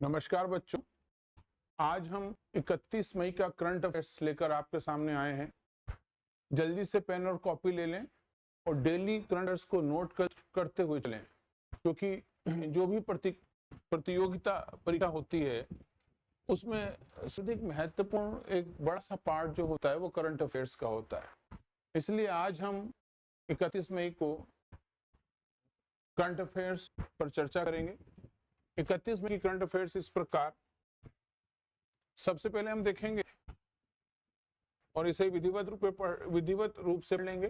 नमस्कार बच्चों, आज हम 31 मई का करंट अफेयर्स लेकर आपके सामने आए हैं। जल्दी से पेन और कॉपी ले लें और डेली करंट अफेयर्स को नोट करते हुए चलें, क्योंकि जो भी प्रतियोगिता परीक्षा होती है उसमें अधिक महत्वपूर्ण एक बड़ा सा पार्ट जो होता है वो करंट अफेयर्स का होता है। इसलिए आज हम 31 मई को करंट अफेयर्स पर चर्चा करेंगे। 31 मई की करंट अफेयर्स इस प्रकार, सबसे पहले हम देखेंगे और इसे विधिवत रूप से पढ़ लेंगे,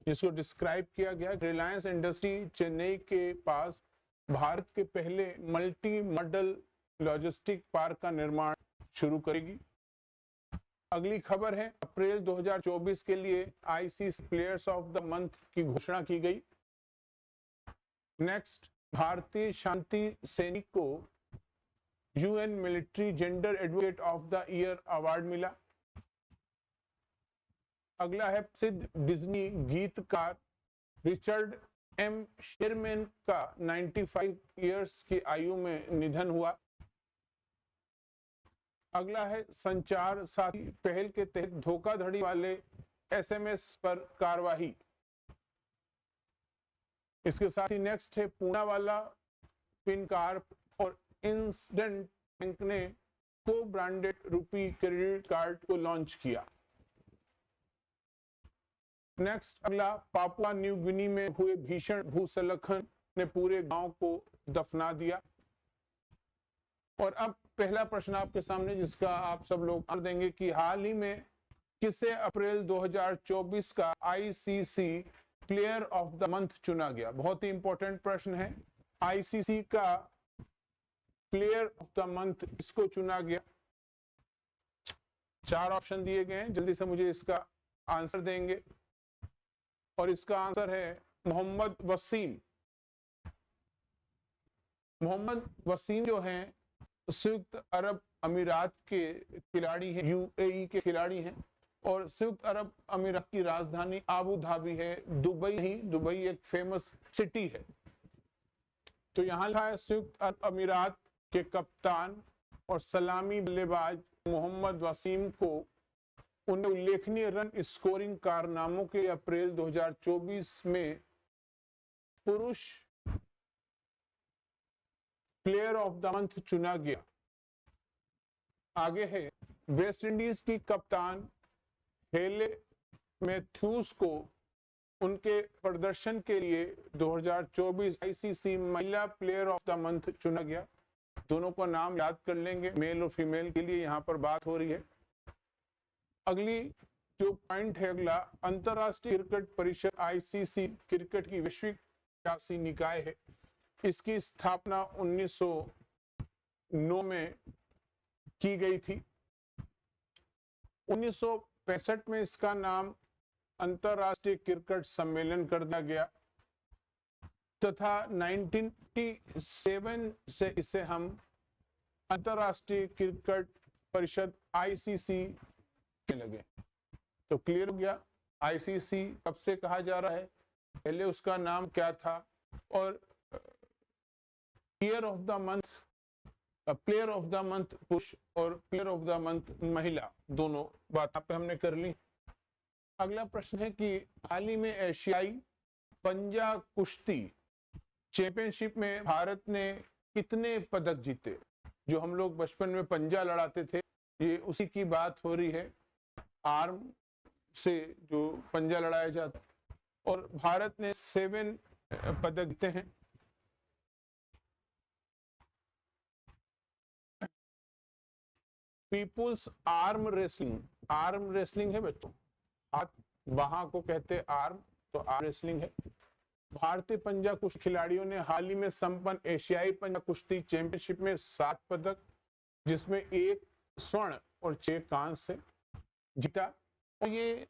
जिसको डिस्क्राइब किया गया। रिलायंस इंडस्ट्री चेन्नई के पास भारत के पहले मल्टी मॉडल लॉजिस्टिक पार्क का निर्माण शुरू करेगी। अगली खबर है, अप्रैल 2024 के लिए ICC players of the month की घोषणा की गई। नेक्स्ट, भारतीय शांति सैनिक को UN military gender advocate of the year award मिला। अगला है, प्रसिद्ध डिज्नी गीतकार रिचर्ड एम शेरमैन का 95 इयर्स की आयु में निधन हुआ। अगला है, संचार साथी पहल के तहत धोखाधड़ी वाले एसएमएस पर कार्रवाई। इसके साथ ही नेक्स्ट है, पूनावाला फिनकॉर्प और इंसिडेंट बैंक ने को ब्रांडेड रुपी क्रेडिट कार्ड को लॉन्च किया। नेक्स्ट, अगला, पापुआ न्यू गिनी में हुए भीषण भूस्खलन ने पूरे गांव को दफना दिया। और अब पहला प्रश्न आपके सामने, जिसका आप सब लोग आंसर देंगे कि हाल ही में किसे अप्रैल 2024 का ICC player of the month चुना गया। बहुत ही इंपॉर्टेंट प्रश्न है, आईसीसी का प्लेयर ऑफ द मंथ इसको चुना गया। 4 ऑप्शन दिए गए हैं, जल्दी से मुझे इसका आंसर देंगे। और इसका आंसर है मोहम्मद वसीम। मोहम्मद वसीम जो हैं संयुक्त अरब अमीरात के खिलाड़ी हैं, यूएई के खिलाड़ी हैं। और संयुक्त अरब अमीरात की राजधानी आबू धाबी है, दुबई नहीं, दुबई एक फेमस सिटी है। तो यहाँ लिखा है, संयुक्त अरब अमीरात के कप्तान और सलामी बल्लेबाज मोहम्मद वसीम को उन्हें उल्लेखनीय रन स्कोरिंग कारनामों के अप्रैल 2024 में पुरुष प्लेयर ऑफ द मंथ चुना गया। आगे है, वेस्ट इंडीज की कप्तान हेले मैथ्यूज को उनके प्रदर्शन के लिए 2024 आईसीसी महिला प्लेयर ऑफ द मंथ चुना गया। दोनों का नाम याद कर लेंगे, मेल और फीमेल के लिए यहाँ पर बात हो रही है। अगली जो पॉइंट है, अगला, अंतरराष्ट्रीय क्रिकेट परिषद आईसीसी क्रिकेट की वैश्विक सियासी निकाय है। इसकी स्थापना 1909 में की गई थी। 1965 में इसका नाम अंतरराष्ट्रीय क्रिकेट सम्मेलन कर दिया गया तथा 1987 से इसे हम अंतरराष्ट्रीय क्रिकेट परिषद आईसीसी के लगे। तो क्लियर हो गया आईसीसी कब से कहा जा रहा है, पहले उसका नाम क्या था, और player of the month, player of the month पुरुष और प्लेयर ऑफ द मंथ महिला, दोनों बात पे हमने कर ली। अगला प्रश्न है कि हाल ही में एशियाई पंजा कुश्ती चैंपियनशिप में भारत ने कितने पदक जीते। जो हम लोग बचपन में पंजा लड़ाते थे, ये उसी की बात हो रही है, आर्म से जो पंजा लड़ाया जाता, और भारत ने 7 पदक जीते हैं। पीपुल्स आर्म रेसलिंग है बच्चों, हाथ बाहा को कहते हैं आर्म, तो आर्म रेसलिंग है। भारतीय पंजा कुश्ती खिलाड़ियों ने हाल ही में संपन्न एशियाई पंजा कुश्ती चैंपियनशिप में 7 पदक, जिसमें 1 स्वर्ण और 6 कांस्य जीता। और ये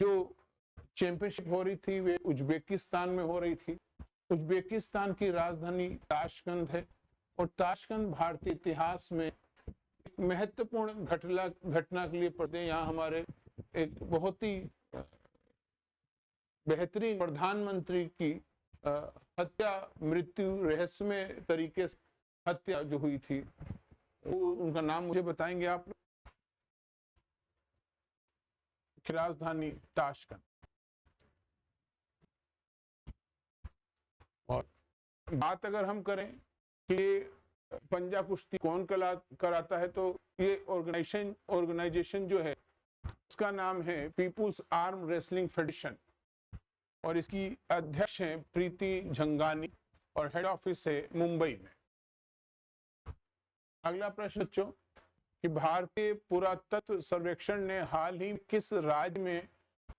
जो चैंपियनशिप हो रही थी वे उज्बेकिस्तान में हो रही थी। उज्बेकिस्तान की राजधानी ताशकंद है, और ताशकंद भारतीय इतिहास में एक महत्वपूर्ण घटना के लिए पढ़ते हैं। यहाँ हमारे एक बहुत ही बेहतरीन प्रधानमंत्री की हत्या मृत्यु रहस्यमय तरीके से हत्या जो हुई थी, वो उनका नाम मुझे बताएंगे आप? राजधानी ताशकंद। और बात अगर हम करें कि पंजा कुश्ती कौन कराता है, तो ये ऑर्गेनाइजेशन जो है उसका नाम है पीपुल्स आर्म रेसलिंग फेडरेशन, और इसकी अध्यक्ष हैं प्रीति झंगानी, और हेड ऑफिस है मुंबई में। अगला प्रश्न बच्चों कि भारतीय पुरातत्व सर्वेक्षण ने हाल ही किस राज्य में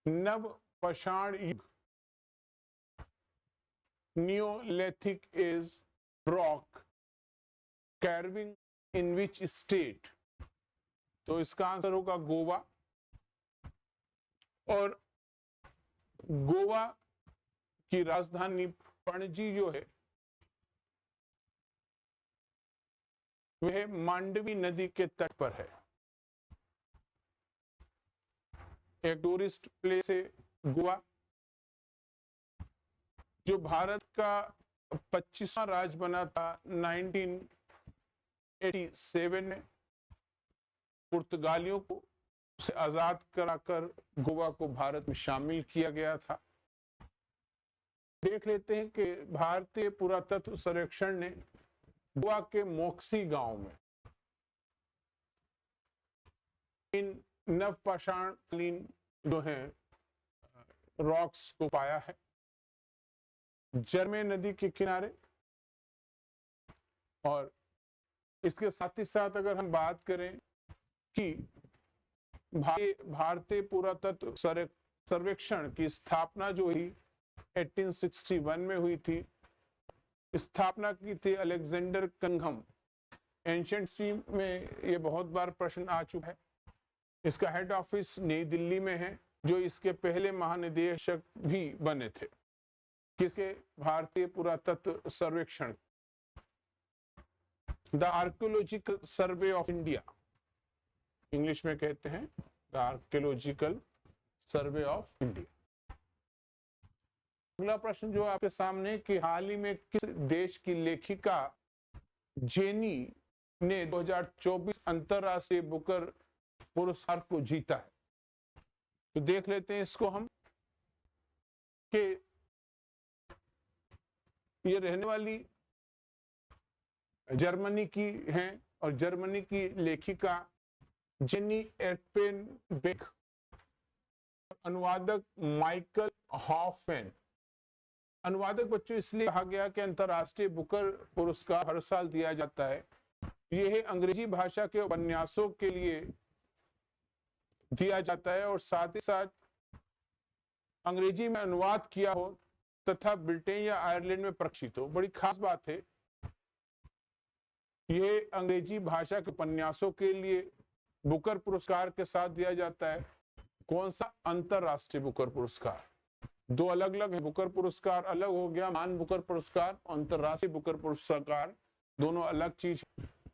नव पाषाण युग neolithic age rock carving in which state? तो इसका आंसर होगा गोवा। और गोवा की राजधानी पणजी जो है वह मांडवी नदी के तट पर है। एक टूरिस्ट प्लेस है गोवा, जो भारत का 25वां राज्य बना था 1987 में। पुर्तगालियों को से आजाद कराकर गोवा को भारत में शामिल किया गया था। देख लेते हैं कि भारतीय पुरातत्व सर्वेक्षण ने गोवा के मोक्सी गांव में इन नवपाषाणकालीन जो है रॉक्स को पाया है, जर्मे नदी के किनारे। और इसके साथ ही साथ अगर हम बात करें कि भारतीय पुरातत्व सर्वेक्षण की स्थापना जो हुई 1861 में हुई थी, स्थापना की थी अलेक्जेंडर कनिंघम। एंशिएंट हिस्ट्री में ये बहुत बार प्रश्न आ चुका है। इसका हेड ऑफिस नई दिल्ली में है, जो इसके पहले महानिदेशक भी बने थे। किसके? भारतीय पुरातत्व सर्वेक्षण। The archaeological survey of India, English में कहते हैं the archaeological survey of India. अगला प्रश्न जो आपके सामने कि हाल ही में किस देश की लेखिका जेनी ने 2024 अंतरराष्ट्रीय बुकर पुरस्कार को जीता है? तो देख लेते हैं इसको हम कि ये रहने वाली जर्मनी की हैं, और जर्मनी की लेखिका जेनी एर्पेनबेक, अनुवादक माइकल हॉफमैन। अनुवादक बच्चों इसलिए कहा गया कि अंतरराष्ट्रीय बुकर पुरस्कार हर साल दिया जाता है। यह अंग्रेजी भाषा के उपन्यासों के लिए दिया जाता है, और साथ ही साथ अंग्रेजी में अनुवाद किया हो तथा ब्रिटेन या आयरलैंड में प्रकाशित हो। बड़ी खास बात है, यह अंग्रेजी भाषा के उपन्यासों के लिए बुकर पुरस्कार के साथ दिया जाता है। कौन सा? अंतरराष्ट्रीय बुकर पुरस्कार। दो अलग अलग है, बुकर पुरस्कार अलग हो गया, मान बुकर पुरस्कार, अंतरराष्ट्रीय बुकर पुरस्कार दोनों अलग चीज।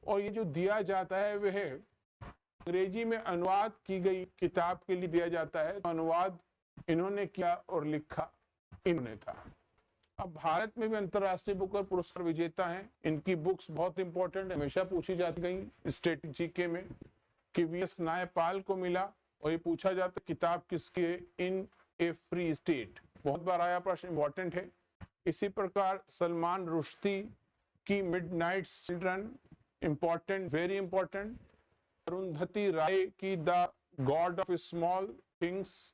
और ये जो दिया जाता है वह अंग्रेजी में अनुवाद की गई किताब के लिए दिया जाता है। तो अनुवाद इन्होंने किया और लिखा इन्होंने था। अब भारत में भी अंतरराष्ट्रीय बुकर पुरस्कार विजेता हैं। इनकी बुक्स बहुत इंपॉर्टेंट है, हमेशा पूछी जाती गई स्टेट जीके में कि वीएस नायपाल को मिला, और ये पूछा जाता किताब किसकी है? इन ए फ्री स्टेट। बहुत बार आया प्रश्न, इंपॉर्टेंट है। इसी प्रकार सलमान रुश्दी की midnight children, important, very important. Arundhati Roy की the god of small things,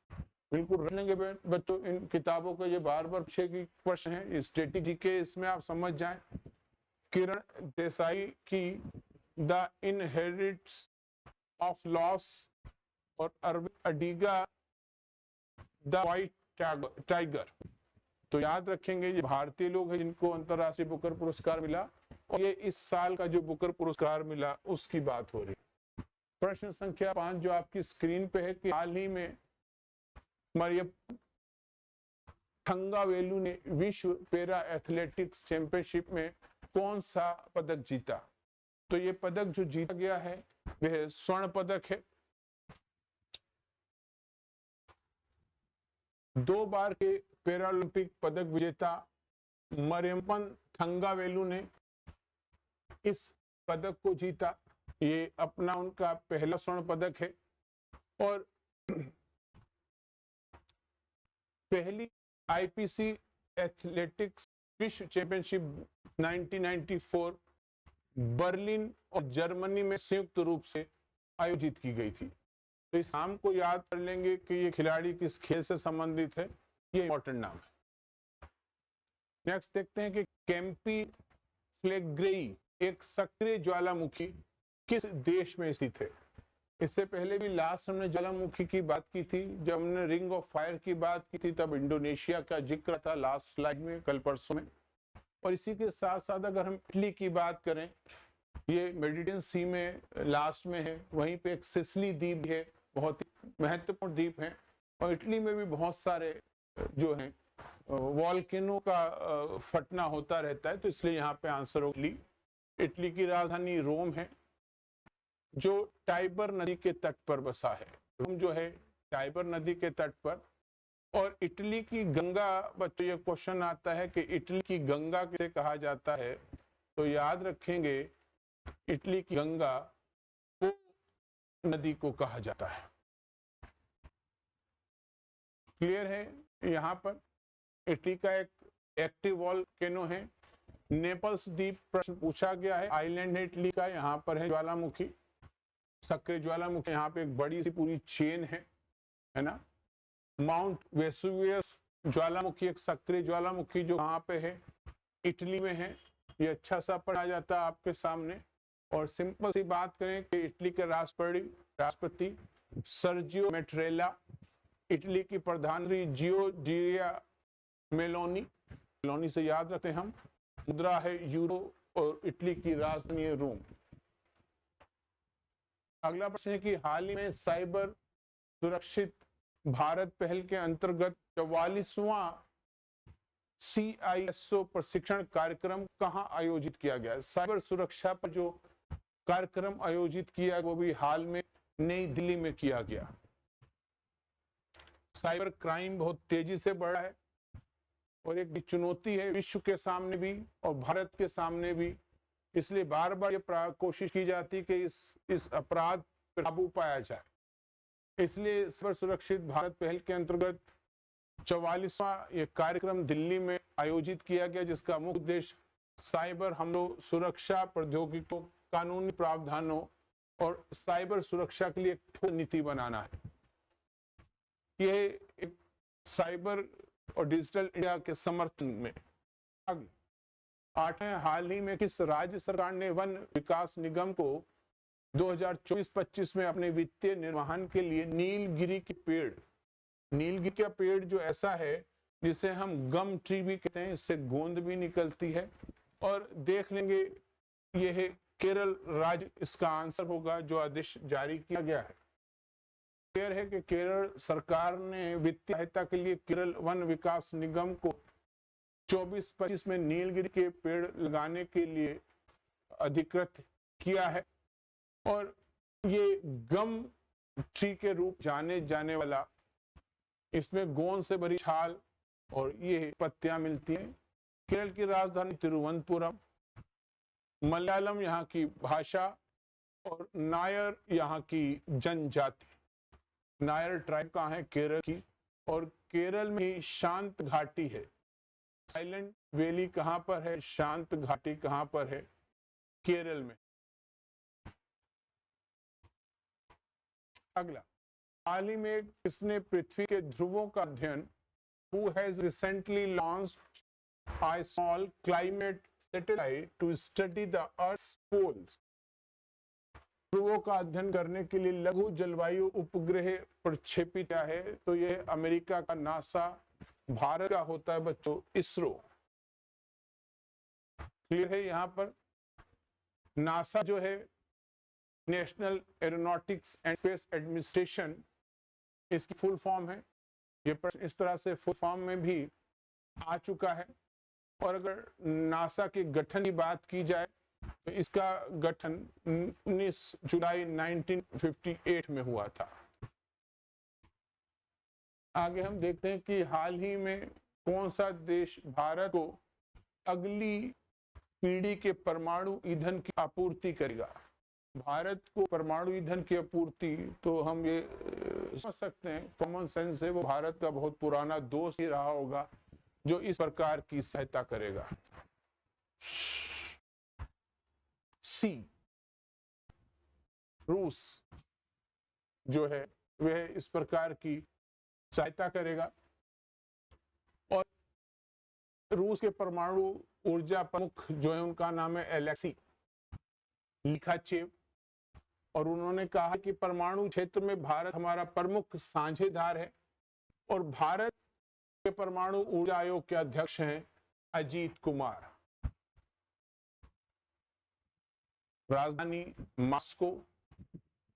बिल्कुल रख लेंगे बच्चों इन किताबों को, ये बार बार पूछे की प्रश्न है, स्ट्रेटेजी के, इसमें आप समझ जाएं। किरण देसाई की द इनहेरिटेंस ऑफ लॉस, और Arvind Adiga the white tiger. तो याद रखेंगे ये भारतीय लोग हैं जिनको अंतरराष्ट्रीय बुकर पुरस्कार मिला, और ये इस साल का जो बुकर पुरस्कार मिला उसकी बात हो रही। प्रश्न संख्या 5 जो आपकी स्क्रीन पे है कि हाल ही में मरियप्पन थंगावेलु ने विश्व पैरा एथलेटिक्स चैंपियनशिप में कौन सा पदक जीता? तो ये पदक जो जीता गया है वह स्वर्ण पदक है। 2 बार के पैरालंपिक पदक विजेता मरियप्पन थंगावेलु ने इस पदक को जीता। ये अपना उनका पहला स्वर्ण पदक है और पहली आईपीसी एथलेटिक्स विश्व चैंपियनशिप 1994 बर्लिन और जर्मनी में संयुक्त रूप से आयोजित की गई थी। तो इस नाम को याद कर लेंगे कि ये खिलाड़ी किस खेल से संबंधित है, ये इंपॉर्टेंट नाम है। नेक्स्ट देखते हैं कि कैंपी फ्लेग्रेई एक सक्रिय ज्वालामुखी किस देश में स्थित है। इससे पहले भी लास्ट हमने ज्वालामुखी की बात की थी, जब हमने रिंग ऑफ फायर की बात की थी तब इंडोनेशिया का जिक्र था लास्ट स्लाइड में, कल परसों में। और इसी के साथ साथ अगर हम इटली की बात करें, ये मेडिटेरियन सी में लास्ट में है, वहीं पे एक सिसिली द्वीप है, बहुत ही महत्वपूर्ण द्वीप है। और इटली में भी बहुत सारे जो हैं वॉल्केनो का फटना होता रहता है, तो इसलिए यहाँ पे आंसर हो इटली। इटली की राजधानी रोम है जो टाइबर नदी के तट पर बसा है। रोम जो है टाइबर नदी के तट पर। और इटली की गंगा, बच्चों ये क्वेश्चन आता है कि इटली की गंगा किसे कहा जाता है, तो याद रखेंगे इटली की गंगा को नदी को कहा जाता है। क्लियर है। यहाँ पर इटली का एक एक्टिव वॉल्केनो है। नेपल्स द्वीप प्रश्न पूछा गया है, आइलैंड है इटली का, यहाँ पर है ज्वालामुखी, सक्रिय ज्वालामुखी, यहाँ पे एक बड़ी सी पूरी चेन है ना। माउंट वेसुवियस ज्वालामुखी एक सक्रिय ज्वालामुखी जो यहाँ पे है, इटली में है। ये अच्छा सा पढ़ा जाता है आपके सामने। और सिंपल सी बात करें कि इटली के राष्ट्रपति सर्जियो मेट्रेला, इटली की प्रधानमंत्री जियोर्जिया मेलोनी से याद रखते हैं हम। मुद्रा है यूरो और इटली की राजधानी है रोम। अगला प्रश्न है कि हाल ही में साइबर सुरक्षित भारत पहल के अंतर्गत 44वां CISO प्रशिक्षण कार्यक्रम कहां आयोजित किया गया। साइबर सुरक्षा पर जो कार्यक्रम आयोजित किया वो भी हाल में नई दिल्ली में किया गया। साइबर क्राइम बहुत तेजी से बढ़ रहा है और एक चुनौती है विश्व के सामने भी और भारत के सामने भी। इसलिए बार बार ये कोशिश की जाती है कि इस अपराध पर काबू पाया जाए। इसलिए साइबर सुरक्षित भारत पहल के अंतर्गत 44वां ये कार्यक्रम दिल्ली में आयोजित किया गया, जिसका मुख्य उद्देश्य साइबर हमलों, सुरक्षा प्रौद्योगिकियों, कानूनी प्रावधानों और साइबर सुरक्षा के लिए एक ठोस नीति बनाना है। यह एक साइबर और डिजिटल इंडिया के समर्थन में। आठवें, हाल ही में किस राज्य सरकार ने वन विकास निगम को 2024-25 में अपने वित्तीय निर्वहन के लिए नीलगिरी का पेड़ जो ऐसा है जिसे हम गम ट्री भी कहते हैं, इससे गोंद भी निकलती है। और देख लेंगे यह है केरल राज्य, इसका आंसर होगा जो आदेश जारी किया गया है। क्लियर है कि केरल सरकार ने वित्तीय सहायता के लिए केरल वन विकास निगम को 24-25 में नीलगिरी के पेड़ लगाने के लिए अधिकृत किया है। और ये गम ट्री के रूप जाने जाने वाला, इसमें गोंद से भरी छाल और ये पत्तियां मिलती हैं। केरल की राजधानी तिरुवनंतपुरम, मलयालम यहाँ की भाषा और नायर यहाँ की जनजाति। नायर ट्राइब कहाँ है? केरल की। और केरल में शांत घाटी है। साइलेंट वैली कहाँ पर है? शांत घाटी कहाँ पर है? केरल में। अगला, हाल ही में किसने पृथ्वी के ध्रुवों का अध्ययन Who has recently launched a small climate satellite to study the Earth's poles? ध्रुवों का अध्ययन करने के लिए लघु जलवायु उपग्रह प्रक्षेपित किया है, तो यह अमेरिका का नासा, भारत का होता है बच्चों इसरो। क्लियर है। यहाँ पर नासा जो है national aeronautics and space administration, इसकी फुल फॉर्म है। ये प्रश्न इस तरह से फुल फॉर्म में भी आ चुका है। और अगर नासा के गठन की बात की जाए तो इसका गठन 19 जुलाई 1958 में हुआ था। आगे हम देखते हैं कि हाल ही में कौन सा देश भारत को अगली पीढ़ी के परमाणु ईंधन की आपूर्ति करेगा। भारत को परमाणु ईंधन की आपूर्ति, तो हम ये समझ सकते हैं, कॉमन सेंस है, वो भारत का बहुत पुराना दोस्त ही रहा होगा जो इस प्रकार की सहायता करेगा। सी, रूस जो है वह इस प्रकार की सहायता करेगा। और रूस के परमाणु ऊर्जा प्रमुख जो है उनका नाम है एलेक्सी लिखाचेव, और उन्होंने कहा कि परमाणु क्षेत्र में भारत हमारा प्रमुख साझेदार है। और भारत के परमाणु ऊर्जा आयोग के अध्यक्ष हैं अजीत कुमार। राजधानी मॉस्को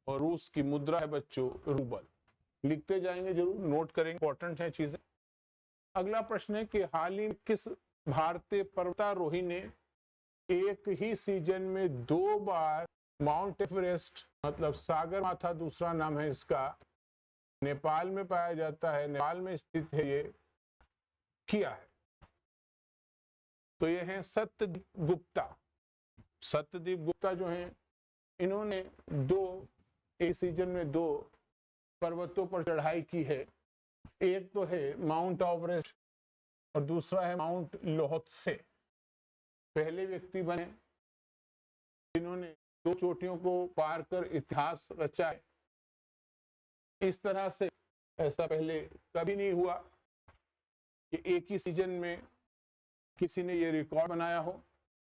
और रूस की मुद्रा है बच्चों रूबल। लिखते जाएंगे, जरूर नोट करेंगे, इंपॉर्टेंट है चीजें। अगला प्रश्न है कि हाल ही में किस भारतीय पर्वतारोही ने एक ही सीजन में 2 बार माउंट एवरेस्ट, मतलब सागर माथा दूसरा नाम है इसका, नेपाल में पाया जाता है, नेपाल में स्थित है, ये किया है? तो ये है सत्यदीप गुप्ता। सत्यदीप गुप्ता जो हैं, इन्होंने एक सीजन में 2 पर्वतों पर चढ़ाई की है। एक तो है माउंट एवरेस्ट और दूसरा है माउंट लोहत्से। पहले व्यक्ति बने जिन्होंने 2 चोटियों को पार कर इतिहास रचा है। इस तरह से ऐसा पहले कभी नहीं हुआ कि एक ही सीजन में किसी ने ये रिकॉर्ड बनाया हो।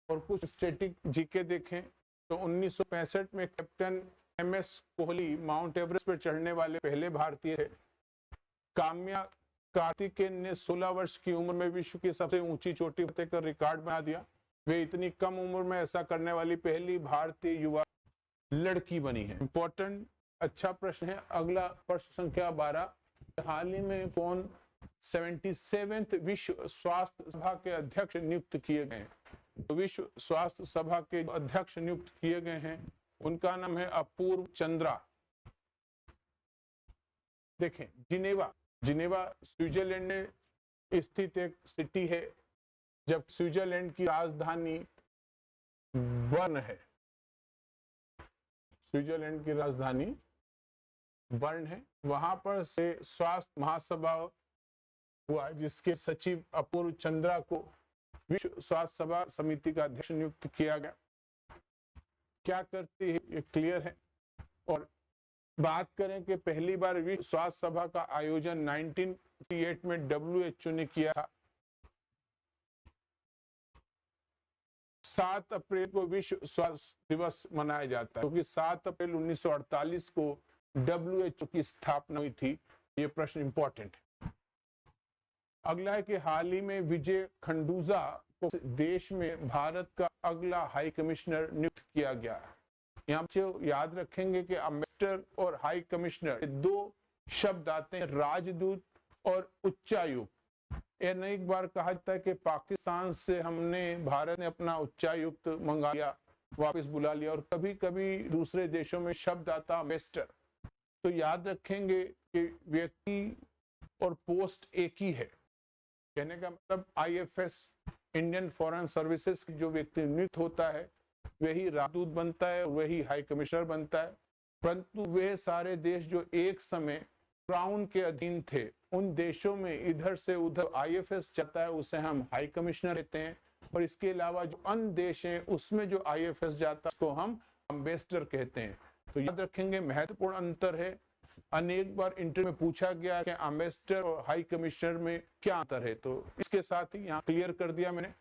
और कुछ स्टैटिक जीके देखें तो 1965 में captain MS Kohli mount Everest पर चढ़ने वाले पहले भारतीय थे। काम्या कार्तिकेयन ने 16 वर्ष की उम्र में विश्व की सबसे ऊंची चोटी फतेह कर रिकॉर्ड बना दिया। वे इतनी कम उम्र में ऐसा करने वाली पहली भारतीय युवा लड़की बनी है। इंपॉर्टेंट, अच्छा प्रश्न है। अगला प्रश्न संख्या 12, हाल ही में कौन 77वें विश्व स्वास्थ्य सभा के अध्यक्ष नियुक्त किए गए हैं? तो विश्व स्वास्थ्य सभा के अध्यक्ष नियुक्त किए गए हैं, उनका नाम है अपूर्व चंद्रा। देखें, जिनेवा स्विट्जरलैंड में स्थित एक सिटी है, जब स्विट्जरलैंड की राजधानी बर्न है। स्विट्जरलैंड की राजधानी बर्न है। वहां पर से स्वास्थ्य महासभा हुआ जिसके सचिव अपूर्व चंद्रा को विश्व स्वास्थ्य सभा समिति का अध्यक्ष नियुक्त किया गया। क्या करती है ये क्लियर है। और बात करें कि पहली बार विश्व स्वास्थ्य सभा का आयोजन 1958 में WHO ने किया था। 7 अप्रैल को विश्व स्वास्थ्य दिवस मनाया जाता है, क्योंकि 7 अप्रैल 1948 को WHO की स्थापना हुई थी। ये प्रश्न इंपॉर्टेंट है। अगला है कि हाल ही में विजय खंडूजा को देश में भारत का अगला हाई कमिश्नर नियुक्त किया गया। यहाँ पे याद रखेंगे कि एम्बेसडर और हाई कमिश्नर 2 शब्द आते हैं, राजदूत और उच्चायुक्त। एक बार कहा जाता है कि पाकिस्तान से भारत ने अपना उच्चायुक्त मंगा लिया, वापस बुला लिया, और कभी कभी दूसरे देशों में शब्द आता एम्बेसडर। तो याद रखेंगे कि व्यक्ति और पोस्ट एक ही है। कहने का मतलब IFS इंडियन फॉरेन सर्विसेज जो व्यक्ति नियुक्त होता है वही राजदूत बनता है, वही हाई कमिश्नर बनता है। परंतु वे सारे देश जो एक समय क्राउन के अधीन थे, उन देशों में इधर से उधर IFS चलता है, उसे हम हाई कमिश्नर कहते हैं। और इसके अलावा जो अन्य देश हैं उसमें जो IFS जाता है उसको हम एम्बेसडर कहते हैं। तो याद रखेंगे, महत्वपूर्ण अंतर है। अनेक बार इंटरव्यू में पूछा गया कि एम्बेसडर और हाई कमिश्नर में क्या अंतर है, तो इसके साथ ही यहाँ क्लियर कर दिया मैंने।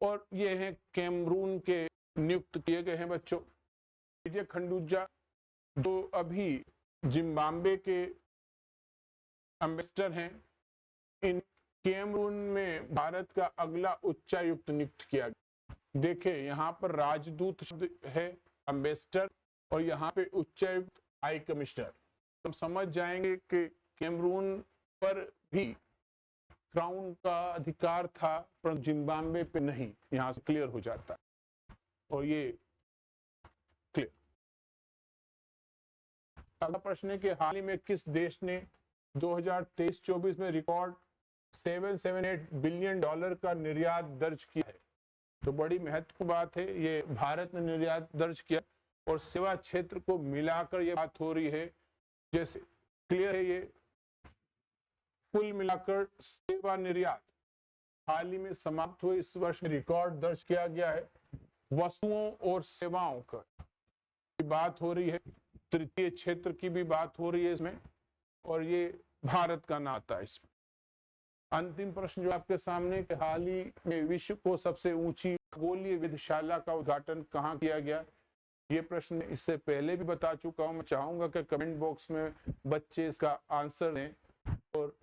और ये हैं कैमरून के नियुक्त किए गए हैं बच्चों। विजय खंडूजा जो अभी जिम्बाब्वे के एम्बेसडर हैं, इन कैमरून में भारत का अगला उच्चायुक्त नियुक्त किया गया। देखें, यहाँ पर राजदूत शब्द है, एम्बेसडर, और यहाँ पे उच्चायुक्त हाई कमिश्नर। हम समझ जाएंगे कि कैमरून पर भी क्राउन का अधिकार था, पर जिम्बाब्वे पे नहीं। यहाँ से क्लियर हो जाता है और ये क्लियर। अगला प्रश्न है कि हाल ही में किस देश ने 2023-24 में रिकॉर्ड $778 बिलियन का निर्यात दर्ज किया है? तो बड़ी महत्वपूर्ण बात है, ये भारत ने निर्यात दर्ज किया और सेवा क्षेत्र को मिलाकर ये बात हो रही है। जैसे क्लियर है, ये कुल मिलाकर सेवा निर्यात हाल ही में समाप्त हुए इस वर्ष में रिकॉर्ड दर्ज किया गया है। वस्तुओं और सेवाओं का बात हो रही है, तृतीय क्षेत्र की भी बात हो रही है इसमें, और ये भारत का नाता है इसमें। अंतिम प्रश्न जो आपके सामने, कि हाल ही में विश्व को सबसे ऊंची खगोलीय वेधशाला का उद्घाटन कहाँ किया गया? ये प्रश्न इससे पहले भी बता चुका हूं। मैं चाहूंगा कि कमेंट बॉक्स में बच्चे इसका आंसर दें। और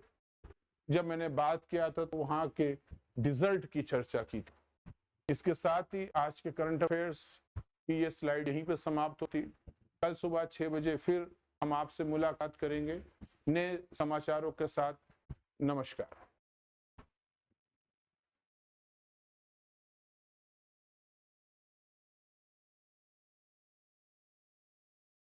जब मैंने बात किया था तो वहां के रिजल्ट की चर्चा की थी। इसके साथ ही आज के करंट अफेयर्स की ये स्लाइड यहीं पे समाप्त होती। कल सुबह 6 बजे फिर हम आपसे मुलाकात करेंगे नए समाचारों के साथ। नमस्कार।